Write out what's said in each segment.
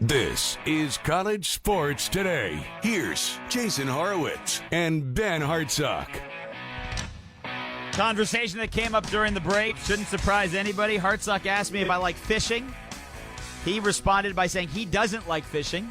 This is College Sports Today. Here's Jason Horowitz and Ben Hartsock. Conversation that came up during the break shouldn't surprise anybody. Hartsock asked me if I like fishing. He responded by saying he doesn't like fishing,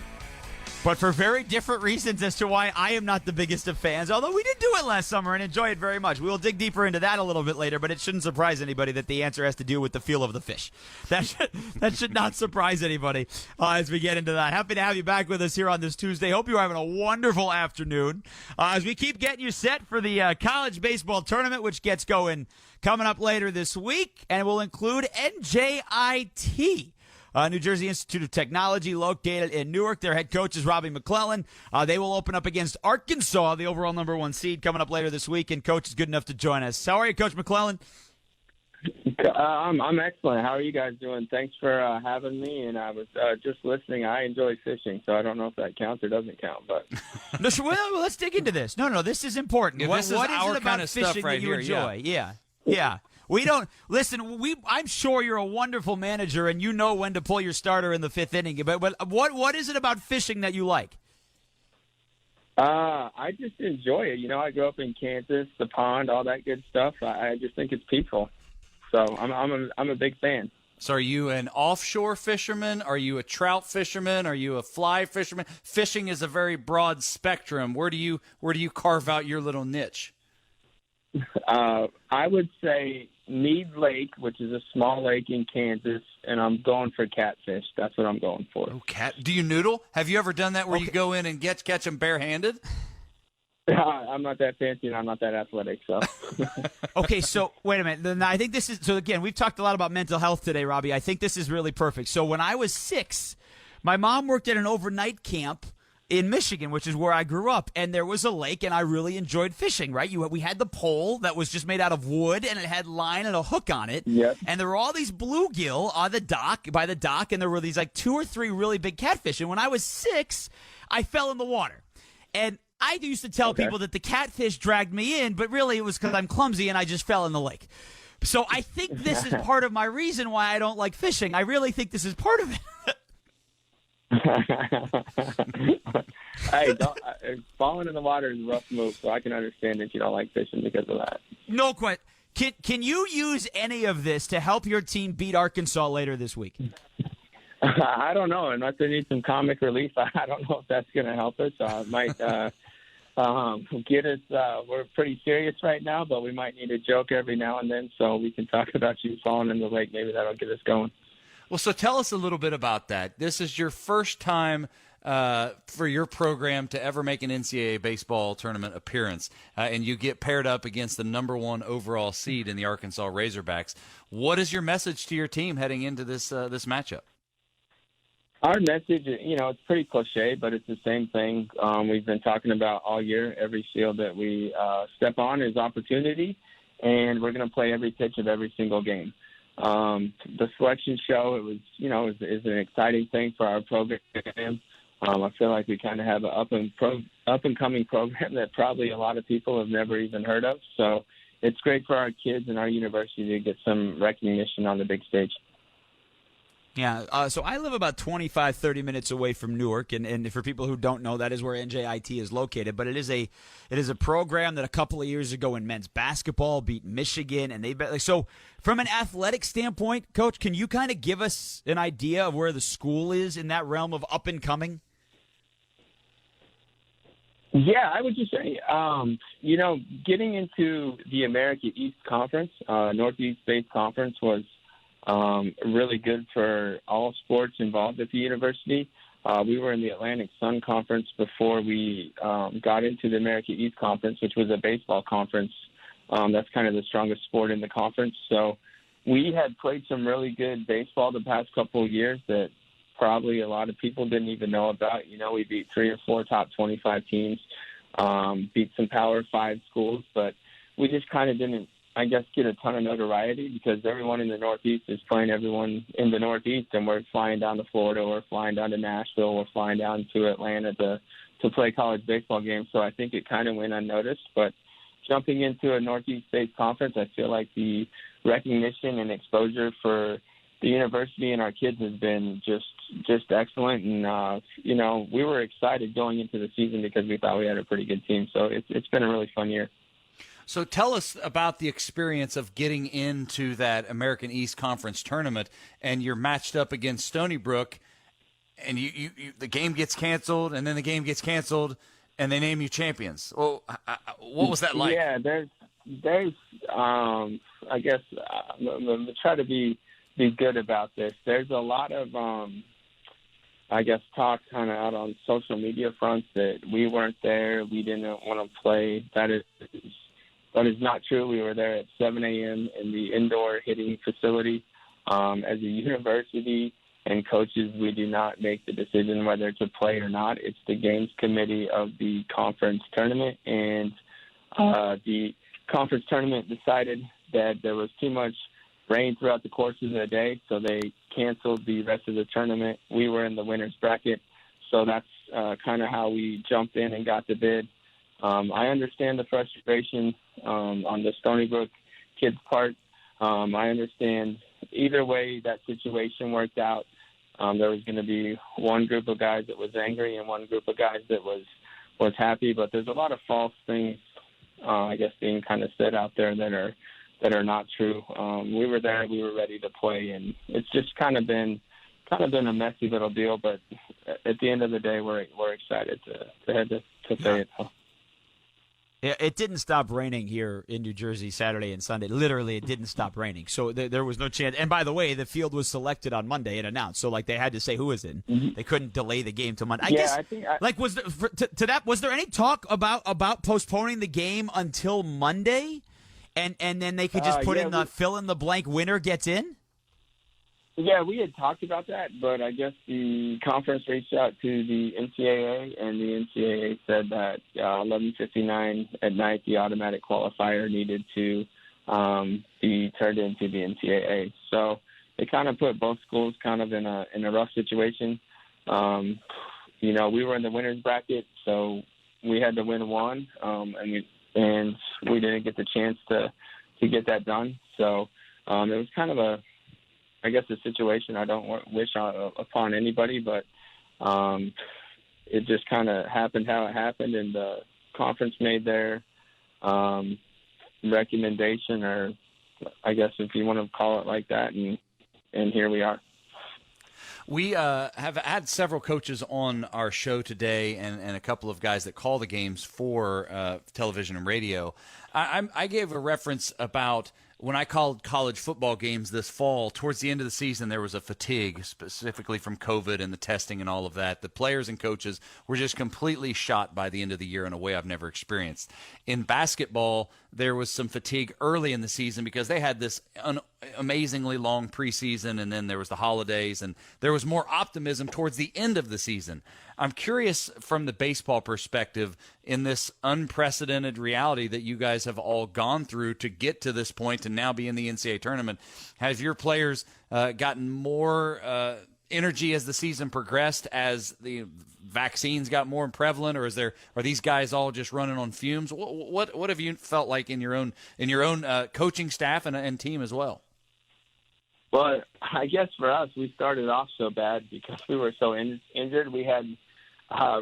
but for very different reasons as to why I am not the biggest of fans, although we did do it last summer and enjoy it very much. We'll dig deeper into that a little bit later, but it shouldn't surprise anybody that the answer has to do with the feel of the fish. That should not surprise anybody as we get into that. Happy to have you back with us here on this Tuesday. Hope you're having a wonderful afternoon as we keep getting you set for the college baseball tournament, which gets going coming up later this week, and it will include NJIT. New Jersey Institute of Technology, located in Newark. Their head coach is Robbie McClellan. They will open up against Arkansas, the overall number 1 seed, coming up later this week, and Coach is good enough to join us. How are you, Coach McClellan? I'm excellent. How are you guys doing? Thanks for having me, and I was just listening. I enjoy fishing, so I don't know if that counts or doesn't count. But well, let's dig into this. No, this is important. Yeah, what is is our it about kind of fishing stuff right that you here, enjoy? Yeah. We don't listen. I'm sure you're a wonderful manager, and you know when to pull your starter in the 5th inning. But what is it about fishing that you like? I just enjoy it. You know, I grew up in Kansas, the pond, all that good stuff. I just think it's peaceful. So I'm a big fan. So are you an offshore fisherman? Are you a trout fisherman? Are you a fly fisherman? Fishing is a very broad spectrum. Where do you carve out your little niche? I would say Mead Lake, which is a small lake in Kansas, and I'm going for catfish. That's what I'm going for. Oh, cat! Do you noodle? Have you ever done that where you go in and catch them barehanded? I'm not that fancy and I'm not that athletic, so. Okay, so wait a minute. Then I think this is so. Again, we've talked a lot about mental health today, Robbie. I think this is really perfect. So when I was 6, my mom worked at an overnight camp in Michigan, which is where I grew up, and there was a lake, and I really enjoyed fishing, right? We had the pole that was just made out of wood, and it had line and a hook on it. Yep. And there were all these bluegill on the dock, by the dock, and there were these like 2 or 3 really big catfish. And when I was 6, I fell in the water. And I used to tell people that the catfish dragged me in, but really it was because I'm clumsy and I just fell in the lake. So I think this is part of my reason why I don't like fishing. I really think this is part of it. Hey, falling in the water is a rough move, so I can understand that you don't like fishing because of that. No question. Can you use any of this to help your team beat Arkansas later this week? I don't know. Unless they need some comic relief, I don't know if that's going to help us. It might get us. We're pretty serious right now, but we might need a joke every now and then so we can talk about you falling in the lake. Maybe that'll get us going. Well, so tell us a little bit about that. This is your first time for your program to ever make an NCAA baseball tournament appearance, and you get paired up against the number 1 overall seed in the Arkansas Razorbacks. What is your message to your team heading into this matchup? Our message, it's pretty cliche, but it's the same thing we've been talking about all year. Every field that we step on is opportunity, and we're going to play every pitch of every single game. The selection show, is an exciting thing for our program. I feel like we kind of have an up and coming program that probably a lot of people have never even heard of. So it's great for our kids and our university to get some recognition on the big stage. Yeah, so I live about 25, 30 minutes away from Newark, and for people who don't know, that is where NJIT is located. But it is a program that a couple of years ago in men's basketball beat Michigan, and so from an athletic standpoint, Coach, can you kind of give us an idea of where the school is in that realm of up and coming? Yeah, I would just say, getting into the America East Conference, Northeast-based conference was really good for all sports involved at the university. We were in the Atlantic Sun Conference before we got into the America East Conference, which was a baseball conference. That's kind of the strongest sport in the conference. So we had played some really good baseball the past couple of years that probably a lot of people didn't even know about. We beat 3 or 4 top 25 teams, beat some Power 5 schools, but we just kind of didn't, I guess, get a ton of notoriety because everyone in the Northeast is playing everyone in the Northeast, and we're flying down to Florida, we're flying down to Nashville, we're flying down to Atlanta to play college baseball games. So I think it kind of went unnoticed. But jumping into a Northeast-based conference, I feel like the recognition and exposure for the university and our kids has been just excellent. And, we were excited going into the season because we thought we had a pretty good team. So it's been a really fun year. So tell us about the experience of getting into that American East Conference tournament, and you're matched up against Stony Brook, and you the game gets canceled, and then the game gets canceled, and they name you champions. Well, what was that like? Yeah, there's I guess I'm going to try to be good about this. There's a lot of, talk kind of out on social media fronts that we weren't there, we didn't want to play. That is not true. We were there at 7 a.m. in the indoor hitting facility. As a university and coaches, we do not make the decision whether to play or not. It's the games committee of the conference tournament, and the conference tournament decided that there was too much rain throughout the course of the day, so they canceled the rest of the tournament. We were in the winner's bracket, so that's kind of how we jumped in and got the bid. I understand the frustration on the Stony Brook kids' part. I understand either way that situation worked out. There was going to be one group of guys that was angry and one group of guys that was happy. But there's a lot of false things, being kind of said out there that are not true. We were there, we were ready to play, and it's just kind of been a messy little deal. But at the end of the day, we're excited to head to Fayetteville. Yeah, it didn't stop raining here in New Jersey Saturday and Sunday. Literally, it didn't stop raining. So there was no chance. And by the way, the field was selected on Monday and announced. So, they had to say who was in. Mm-hmm. They couldn't delay the game till Monday. Was there any talk about postponing the game until Monday? And then they could just put in the fill-in-the-blank winner gets in? Yeah, we had talked about that, but I guess the conference reached out to the NCAA, and the NCAA said that 11:59 at night, the automatic qualifier needed to be turned into the NCAA. So they kind of put both schools kind of in a rough situation. We were in the winner's bracket, so we had to win one, and we didn't get the chance to get that done. So it was kind of a situation I don't wish upon anybody, but it just kind of happened how it happened, and the conference made their recommendation, or I guess if you want to call it like that, and here we are. We have had several coaches on our show today, and a couple of guys that call the games for television and radio. I gave a reference about when I called college football games this fall. Towards the end of the season, there was a fatigue, specifically from COVID and the testing and all of that. The players and coaches were just completely shot by the end of the year in a way I've never experienced. In basketball, there was some fatigue early in the season because they had this amazingly long preseason, and then there was the holidays, and there was more optimism towards the end of the season. I'm curious from the baseball perspective, in this unprecedented reality that you guys have all gone through to get to this point and now be in the NCAA tournament, have your players gotten more energy as the season progressed, as the vaccines got more prevalent, or are these guys all just running on fumes? What have you felt like in your own coaching staff and team as well? Well, I guess for us, we started off so bad because we were so injured. We had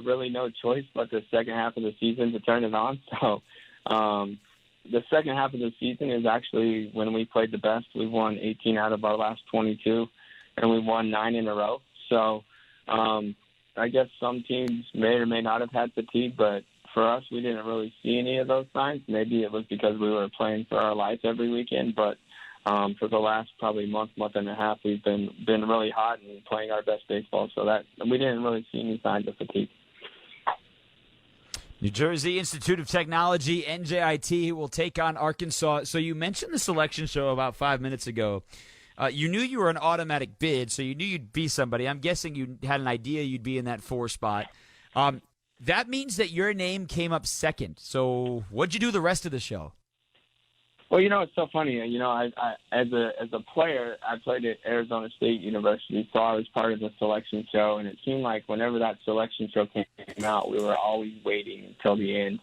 really no choice but the second half of the season to turn it on. So the second half of the season is actually when we played the best. We won 18 out of our last 22, and we won 9 in a row. So I guess some teams may or may not have had fatigue, but for us, we didn't really see any of those signs. Maybe it was because we were playing for our life every weekend, but for the last probably month and a half, we've been really hot and playing our best baseball, so that we didn't really see any signs of fatigue. New Jersey Institute of Technology, NJIT, will take on Arkansas. So you mentioned the selection show about 5 minutes ago. You knew you were an automatic bid, so you knew you'd be somebody. I'm guessing you had an idea you'd be in that 4 spot. That means that your name came up second. So what'd you do the rest of the show? Well, it's so funny. I as a player, I played at Arizona State University, so I was part of the selection show, and it seemed like whenever that selection show came out, we were always waiting until the end.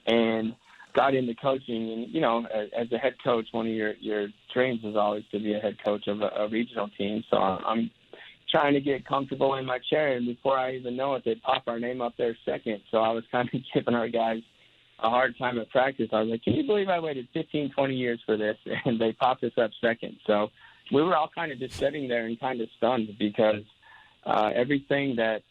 And got into coaching. And, you know, as a head coach, one of your dreams is always to be a head coach of a regional team. So I'm trying to get comfortable in my chair, and before I even know it, they pop our name up there second. So I was kind of giving our guys a hard time at practice. I was like, can you believe I waited 15, 20 years for this, and they popped us up second? So we were all kind of just sitting there and kind of stunned because everything that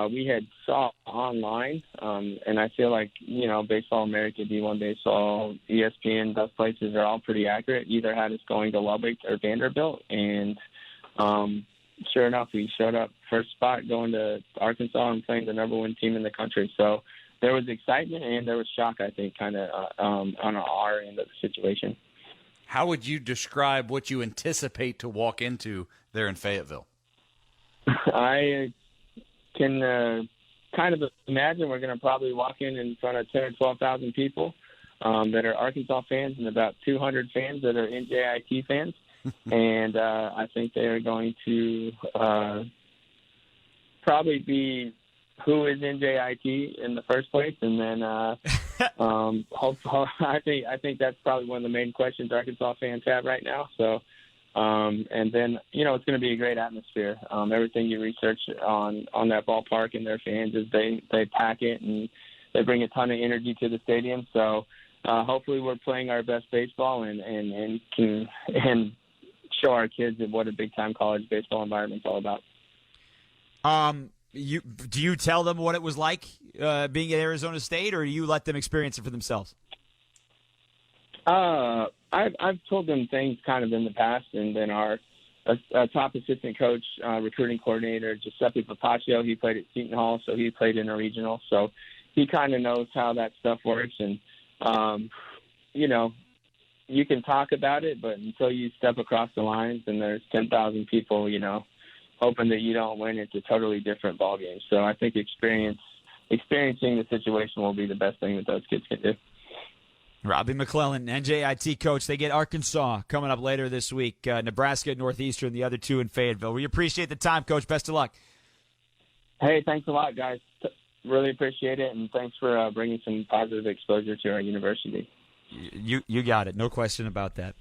we had saw online, and I feel like, you know, Baseball America, D1 Baseball, ESPN, those places are all pretty accurate. Either had us going to Lubbock or Vanderbilt, and sure enough, we showed up first spot going to Arkansas and playing the number one team in the country. So there was excitement and there was shock, I think, kind of on our end of the situation. How would you describe what you anticipate to walk into there in Fayetteville? I can kind of imagine we're going to probably walk in front of 10 or 12,000 people that are Arkansas fans and about 200 fans that are NJIT fans. And I think they are going to probably be who is NJIT in the first place, and then I think that's probably one of the main questions Arkansas fans have right now. So, and then, you know, it's going to be a great atmosphere. Everything you research on that ballpark and their fans is they pack it and they bring a ton of energy to the stadium. So hopefully we're playing our best baseball and can show our kids what a big-time college baseball environment's all about. Do you tell them what it was like being at Arizona State, or do you let them experience it for themselves? I've told them things kind of in the past, and then our top assistant coach, recruiting coordinator, Giuseppe Papaccio, he played at Seton Hall, so he played in a regional, so he kind of knows how that stuff works. And, you know, you can talk about it, but until you step across the lines and there's 10,000 people, you know, hoping that you don't win, it's a totally different ballgame. So I think experiencing the situation will be the best thing that those kids can do. Robbie McClellan, NJIT coach. They get Arkansas coming up later this week. Nebraska, Northeastern, the other two in Fayetteville. We appreciate the time, Coach. Best of luck. Hey, thanks a lot, guys. Really appreciate it, and thanks for bringing some positive exposure to our university. You got it. No question about that.